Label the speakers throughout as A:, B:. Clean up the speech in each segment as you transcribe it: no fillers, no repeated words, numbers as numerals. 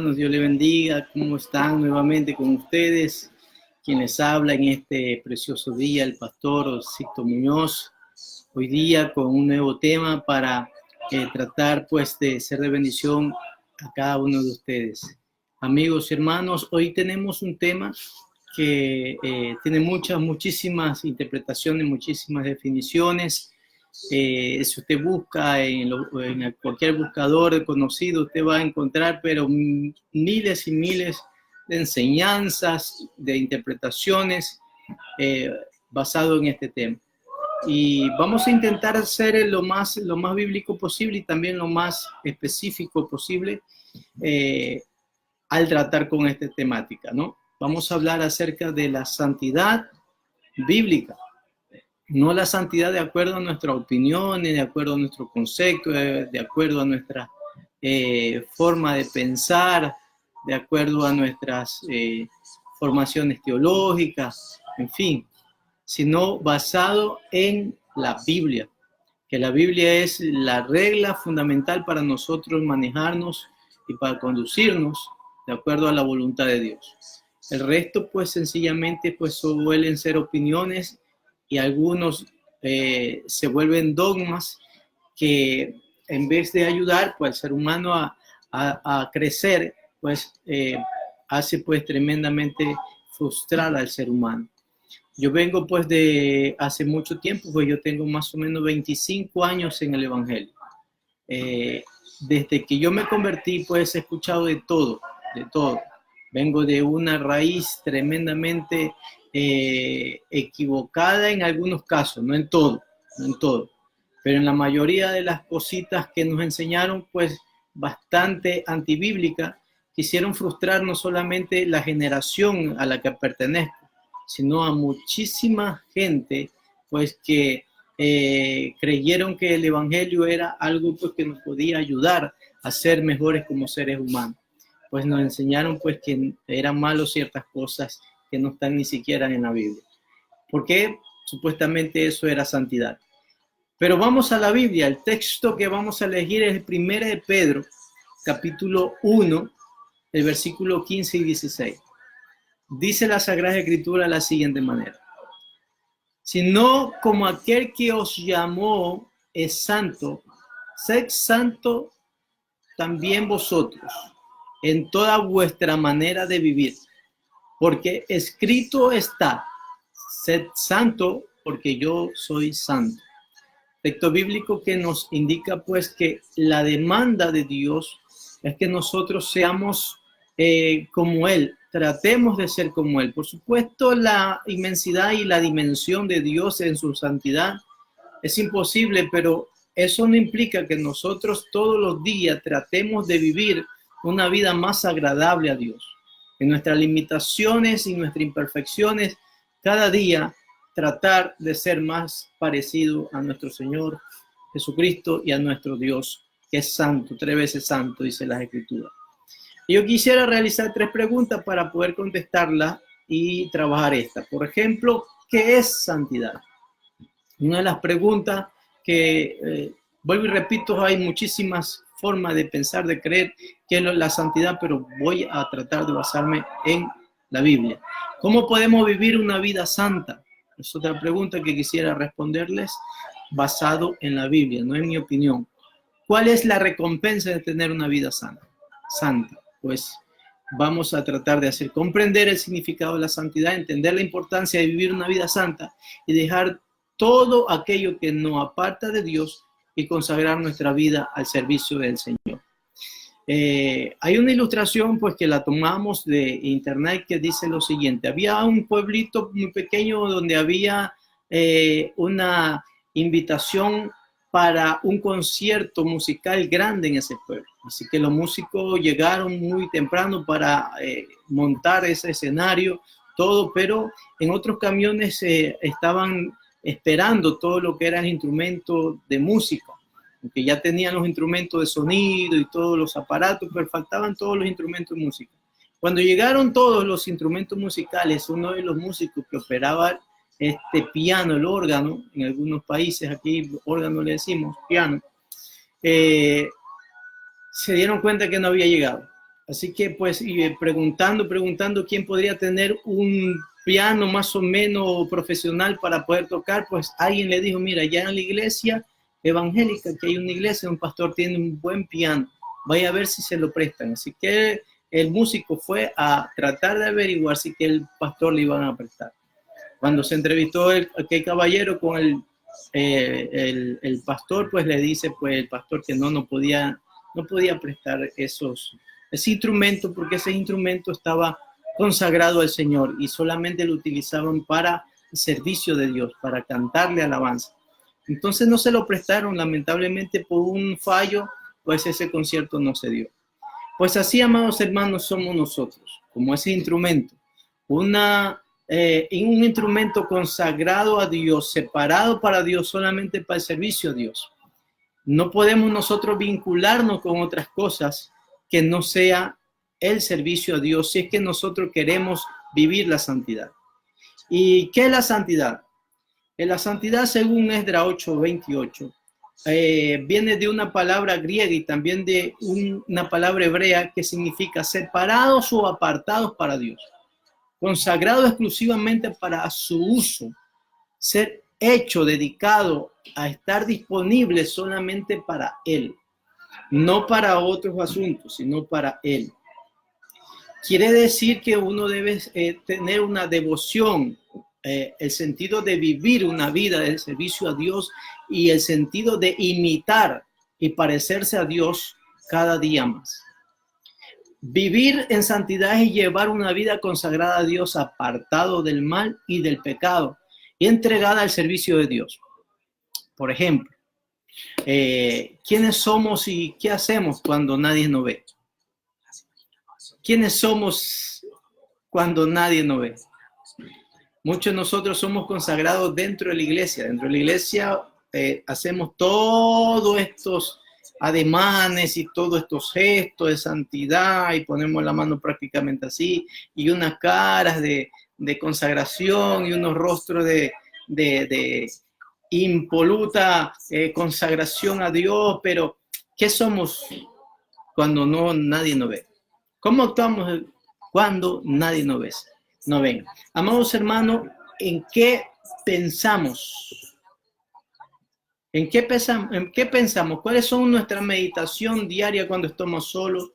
A: hermanos, Dios les bendiga. ¿Cómo están nuevamente con ustedes? Quien les habla en este precioso día, el pastor Sixto Muñoz. Hoy día con un nuevo tema para tratar pues de ser de bendición a cada uno de ustedes. Amigos y hermanos, hoy tenemos un tema que tiene muchísimas interpretaciones, muchísimas definiciones. Si usted busca en cualquier buscador conocido, usted va a encontrar pero miles y miles de enseñanzas, de interpretaciones basado en este tema. Y vamos a intentar ser lo más bíblico posible y también lo más específico posible al tratar con esta temática, ¿no? Vamos a hablar acerca de la santidad bíblica. No la santidad de acuerdo a nuestras opiniones, de acuerdo a nuestro concepto, de acuerdo a nuestra forma de pensar, de acuerdo a nuestras formaciones teológicas, en fin, sino basado en la Biblia, que la Biblia es la regla fundamental para nosotros manejarnos y para conducirnos de acuerdo a la voluntad de Dios. El resto, pues, sencillamente, pues, suelen ser opiniones y algunos se vuelven dogmas que en vez de ayudar pues, al ser humano a crecer, pues hace pues tremendamente frustrar al ser humano. Yo vengo pues de hace mucho tiempo, pues yo tengo más o menos 25 años en el Evangelio. Desde que yo me convertí, pues he escuchado de todo. Vengo de una raíz tremendamente equivocada en algunos casos, no en todo, pero en la mayoría de las cositas que nos enseñaron, pues bastante antibíblica, quisieron frustrar no solamente la generación a la que pertenezco, sino a muchísima gente, pues que creyeron que el evangelio era algo pues, que nos podía ayudar a ser mejores como seres humanos. Pues nos enseñaron pues que eran malos ciertas cosas que no están ni siquiera en la Biblia. Porque supuestamente eso era santidad. Pero vamos a la Biblia. El texto que vamos a elegir es el 1 de Pedro, capítulo 1, el versículo 15 y 16. Dice la Sagrada Escritura de la siguiente manera. Sino como aquel que os llamó es santo, sed santo también vosotros en toda vuestra manera de vivir, porque escrito está, sed santo porque yo soy santo. Texto bíblico que nos indica pues que la demanda de Dios es que nosotros seamos como Él, tratemos de ser como Él. Por supuesto, la inmensidad y la dimensión de Dios en su santidad es imposible, pero eso no implica que nosotros todos los días tratemos de vivir una vida más agradable a Dios. En nuestras limitaciones y nuestras imperfecciones, cada día tratar de ser más parecido a nuestro Señor Jesucristo y a nuestro Dios, que es santo, 3 veces santo, dice las Escrituras. Yo quisiera realizar 3 preguntas para poder contestarlas y trabajar esta. Por ejemplo, ¿qué es santidad? Una de las preguntas que, vuelvo y repito, hay muchísimas formas de pensar, de creer que es la santidad, pero voy a tratar de basarme en la Biblia. ¿Cómo podemos vivir una vida santa? Es otra pregunta que quisiera responderles basado en la Biblia, no en mi opinión. ¿Cuál es la recompensa de tener una vida santa? Pues vamos a tratar de hacer comprender el significado de la santidad, entender la importancia de vivir una vida santa y dejar todo aquello que nos aparta de Dios y consagrar nuestra vida al servicio del Señor. Hay una ilustración pues que la tomamos de internet que dice lo siguiente. Había un pueblito muy pequeño donde había una invitación para un concierto musical grande en ese pueblo. Así que los músicos llegaron muy temprano para montar ese escenario, todo, pero en otros camiones estaban esperando todo lo que eran instrumentos de música, porque ya tenían los instrumentos de sonido y todos los aparatos, pero faltaban todos los instrumentos de música. Cuando llegaron todos los instrumentos musicales, uno de los músicos que operaba este piano, el órgano, en algunos países aquí órgano le decimos, piano, se dieron cuenta que no había llegado. Así que pues preguntando quién podría tener un piano más o menos profesional para poder tocar, pues alguien le dijo, mira, ya en la iglesia evangélica, que hay una iglesia, un pastor tiene un buen piano, vaya a ver si se lo prestan. Así que el músico fue a tratar de averiguar si que el pastor le iban a prestar. Cuando se entrevistó aquel caballero con el pastor, pues le dice pues el pastor que no podía prestar ese instrumento, porque ese instrumento estaba consagrado al Señor y solamente lo utilizaban para el servicio de Dios, para cantarle alabanza. Entonces no se lo prestaron, lamentablemente por un fallo, pues ese concierto no se dio. Pues así, amados hermanos, somos nosotros, como ese instrumento, un instrumento consagrado a Dios, separado para Dios, solamente para el servicio a Dios. No podemos nosotros vincularnos con otras cosas que no sea el servicio a Dios, si es que nosotros queremos vivir la santidad. ¿Y qué es la santidad? La santidad, según Esdras 8:28, viene de una palabra griega y también de una palabra hebrea que significa separados o apartados para Dios, consagrado exclusivamente para su uso, ser hecho, dedicado a estar disponible solamente para Él, no para otros asuntos, sino para Él. Quiere decir que uno debe tener una devoción, el sentido de vivir una vida de servicio a Dios y el sentido de imitar y parecerse a Dios cada día más. Vivir en santidad es llevar una vida consagrada a Dios, apartado del mal y del pecado y entregada al servicio de Dios. Por ejemplo, ¿quiénes somos y qué hacemos cuando nadie nos ve? ¿Quiénes somos cuando nadie nos ve? Muchos de nosotros somos consagrados dentro de la iglesia. Dentro de la iglesia hacemos todos estos ademanes y todos estos gestos de santidad y ponemos la mano prácticamente así y unas caras de consagración y unos rostros de impoluta consagración a Dios. Pero ¿qué somos cuando nadie nos ve? ¿Cómo actuamos cuando nadie nos ve? No ven. Amados hermanos, ¿en qué pensamos? ¿En qué pensamos? ¿Cuáles son nuestra meditación diaria cuando estamos solos,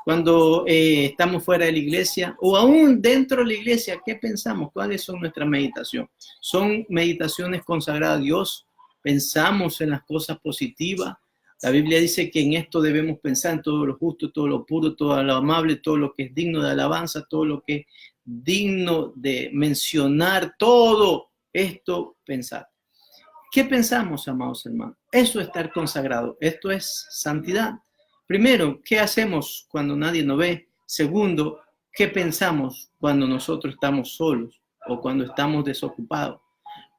A: cuando estamos fuera de la iglesia o aún dentro de la iglesia? ¿Qué pensamos? ¿Cuáles son nuestras meditaciones? ¿Son meditaciones consagradas a Dios? ¿Pensamos en las cosas positivas? La Biblia dice que en esto debemos pensar, en todo lo justo, todo lo puro, todo lo amable, todo lo que es digno de alabanza, todo lo que es digno de mencionar, todo esto pensar. ¿Qué pensamos, amados hermanos? Eso es estar consagrado, esto es santidad. Primero, ¿qué hacemos cuando nadie nos ve? Segundo, ¿qué pensamos cuando nosotros estamos solos o cuando estamos desocupados?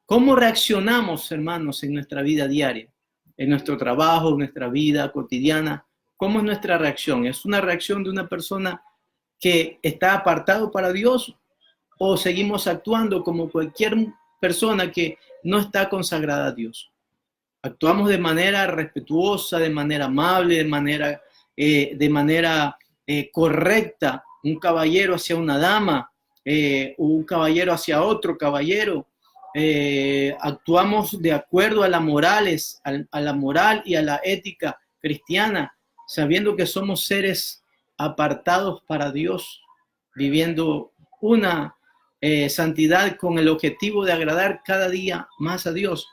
A: ¿Cómo reaccionamos, hermanos, en nuestra vida diaria? En nuestro trabajo, en nuestra vida cotidiana. ¿Cómo es nuestra reacción? ¿Es una reacción de una persona que está apartado para Dios o seguimos actuando como cualquier persona que no está consagrada a Dios? Actuamos de manera respetuosa, de manera amable, de manera correcta, un caballero hacia una dama, un caballero hacia otro caballero. Actuamos de acuerdo a la moral y a la ética cristiana, sabiendo que somos seres apartados para Dios, viviendo una santidad con el objetivo de agradar cada día más a Dios.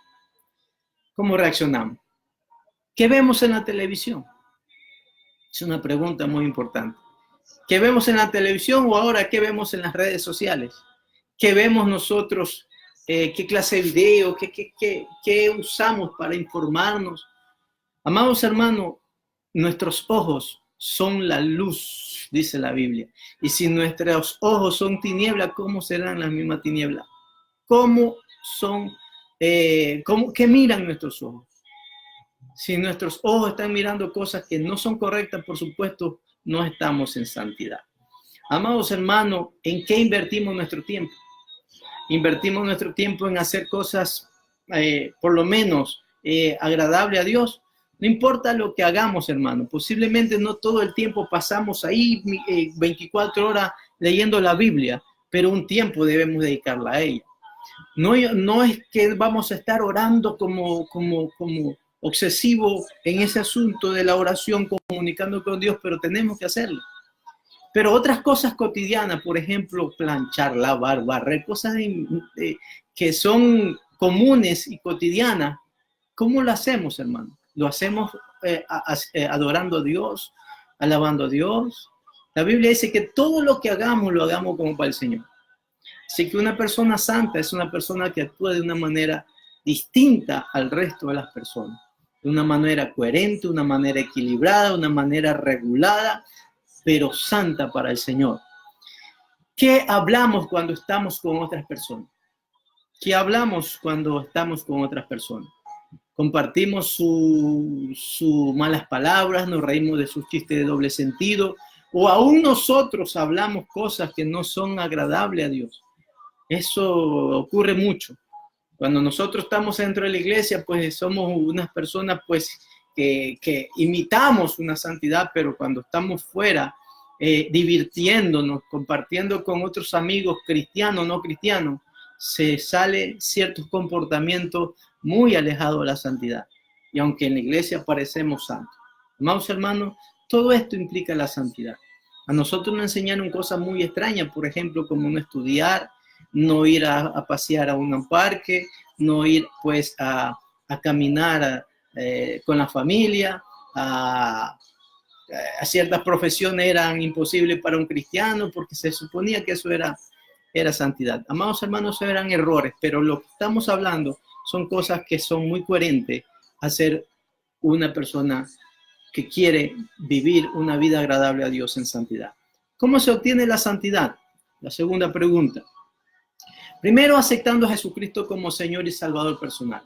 A: ¿Cómo reaccionamos? ¿Qué vemos en la televisión? Es una pregunta muy importante. ¿Qué vemos en la televisión o ahora qué vemos en las redes sociales? ¿Qué vemos nosotros? ¿Qué clase de video? ¿Qué usamos para informarnos? Amados hermanos, nuestros ojos son la luz, dice la Biblia. Y si nuestros ojos son tinieblas, ¿cómo serán las mismas tinieblas? ¿Cómo son? ¿Qué miran nuestros ojos? Si nuestros ojos están mirando cosas que no son correctas, por supuesto, no estamos en santidad. Amados hermanos, ¿en qué invertimos nuestro tiempo? Invertimos nuestro tiempo en hacer cosas, por lo menos, agradables a Dios. No importa lo que hagamos, hermano. Posiblemente no todo el tiempo pasamos ahí 24 horas leyendo la Biblia, pero un tiempo debemos dedicarla a ella. No es que vamos a estar orando como obsesivo en ese asunto de la oración, comunicando con Dios, pero tenemos que hacerlo. Pero otras cosas cotidianas, por ejemplo, planchar, lavar, barrer, cosas que son comunes y cotidianas, ¿cómo lo hacemos, hermano? ¿Lo hacemos adorando a Dios, alabando a Dios? La Biblia dice que todo lo que hagamos, lo hagamos como para el Señor. Así que una persona santa es una persona que actúa de una manera distinta al resto de las personas, de una manera coherente, una manera equilibrada, una manera regulada, pero santa para el Señor. ¿Qué hablamos cuando estamos con otras personas? ¿Qué hablamos cuando estamos con otras personas? Compartimos sus malas palabras, nos reímos de sus chistes de doble sentido, o aún nosotros hablamos cosas que no son agradables a Dios. Eso ocurre mucho. Cuando nosotros estamos dentro de la iglesia, pues somos unas personas pues que imitamos una santidad, pero cuando estamos fuera, divirtiéndonos, compartiendo con otros amigos cristianos, no cristianos, se sale ciertos comportamientos muy alejados de la santidad. Y aunque en la iglesia parecemos santos. Amados hermanos, todo esto implica la santidad. A nosotros nos enseñaron cosas muy extrañas, por ejemplo, como no estudiar, no ir a pasear a un parque, no ir pues a caminar con la familia, a ciertas profesiones eran imposibles para un cristiano porque se suponía que eso era santidad. Amados hermanos, eran errores, pero lo que estamos hablando son cosas que son muy coherentes a ser una persona que quiere vivir una vida agradable a Dios en santidad. ¿Cómo se obtiene la santidad? La segunda pregunta. Primero, aceptando a Jesucristo como Señor y Salvador personal.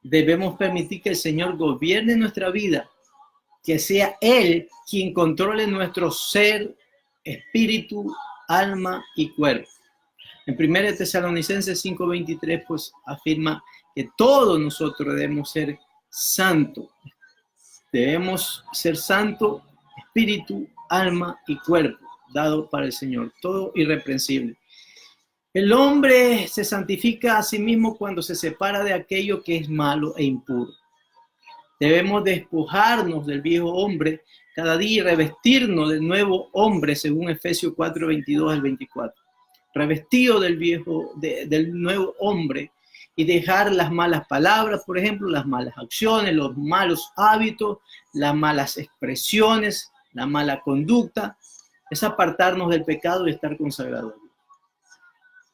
A: Debemos permitir que el Señor gobierne nuestra vida, que sea Él quien controle nuestro ser, espíritu, alma y cuerpo. En 1 Tesalonicenses 5:23, pues afirma que todos nosotros debemos ser santos. Debemos ser santos, espíritu, alma y cuerpo, dado para el Señor, todo irreprensible. El hombre se santifica a sí mismo cuando se separa de aquello que es malo e impuro. Debemos despojarnos del viejo hombre cada día y revestirnos del nuevo hombre, según Efesios 4:22 al 24. Revestido del nuevo hombre y dejar las malas palabras, por ejemplo, las malas acciones, los malos hábitos, las malas expresiones, la mala conducta. Es apartarnos del pecado y estar consagrados.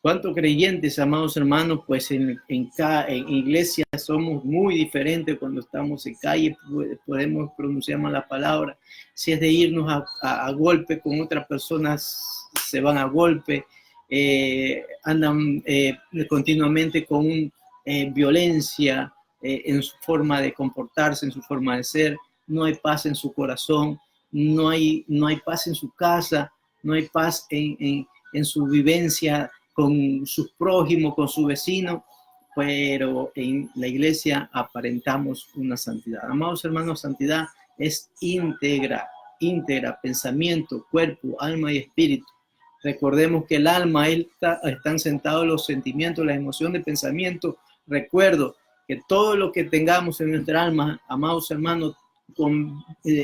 A: ¿Cuántos creyentes, amados hermanos, pues en iglesia somos muy diferentes cuando estamos en calle, podemos pronunciar malas palabras? Si es de irnos a golpe con otras personas, se van a golpe, andan continuamente con violencia en su forma de comportarse, en su forma de ser, no hay paz en su corazón, no hay paz en su casa, no hay paz en su vivencia con sus prójimos, con su vecino, pero en la iglesia aparentamos una santidad. Amados hermanos, santidad es íntegra, pensamiento, cuerpo, alma y espíritu. Recordemos que el alma, están sentados los sentimientos, la emoción de pensamiento. Recuerdo que todo lo que tengamos en nuestra alma, amados hermanos,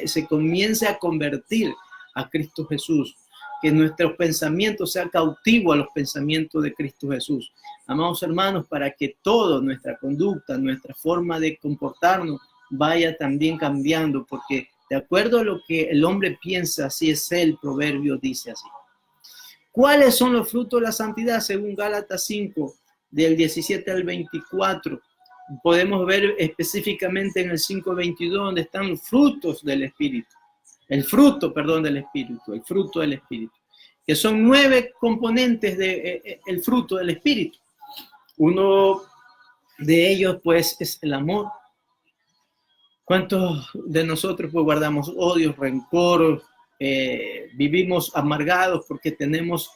A: se comience a convertir a Cristo Jesús. Que nuestros pensamientos sean cautivos a los pensamientos de Cristo Jesús. Amados hermanos, para que toda nuestra conducta, nuestra forma de comportarnos vaya también cambiando, porque de acuerdo a lo que el hombre piensa, así es el proverbio dice así. ¿Cuáles son los frutos de la santidad? Según Gálatas 5, del 17 al 24. Podemos ver específicamente en el 5:22, donde están los frutos del Espíritu. El fruto del Espíritu, que son 9 componentes del fruto del Espíritu. Uno de ellos, pues, es el amor. ¿Cuántos de nosotros, pues, guardamos odio, rencor, vivimos amargados porque tenemos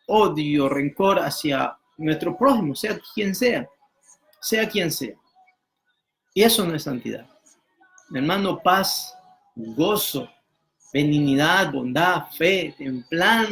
A: odio, rencor hacia nuestro prójimo, sea quien sea? Y eso no es santidad. Hermano, paz, gozo, benignidad, bondad, fe, templanza.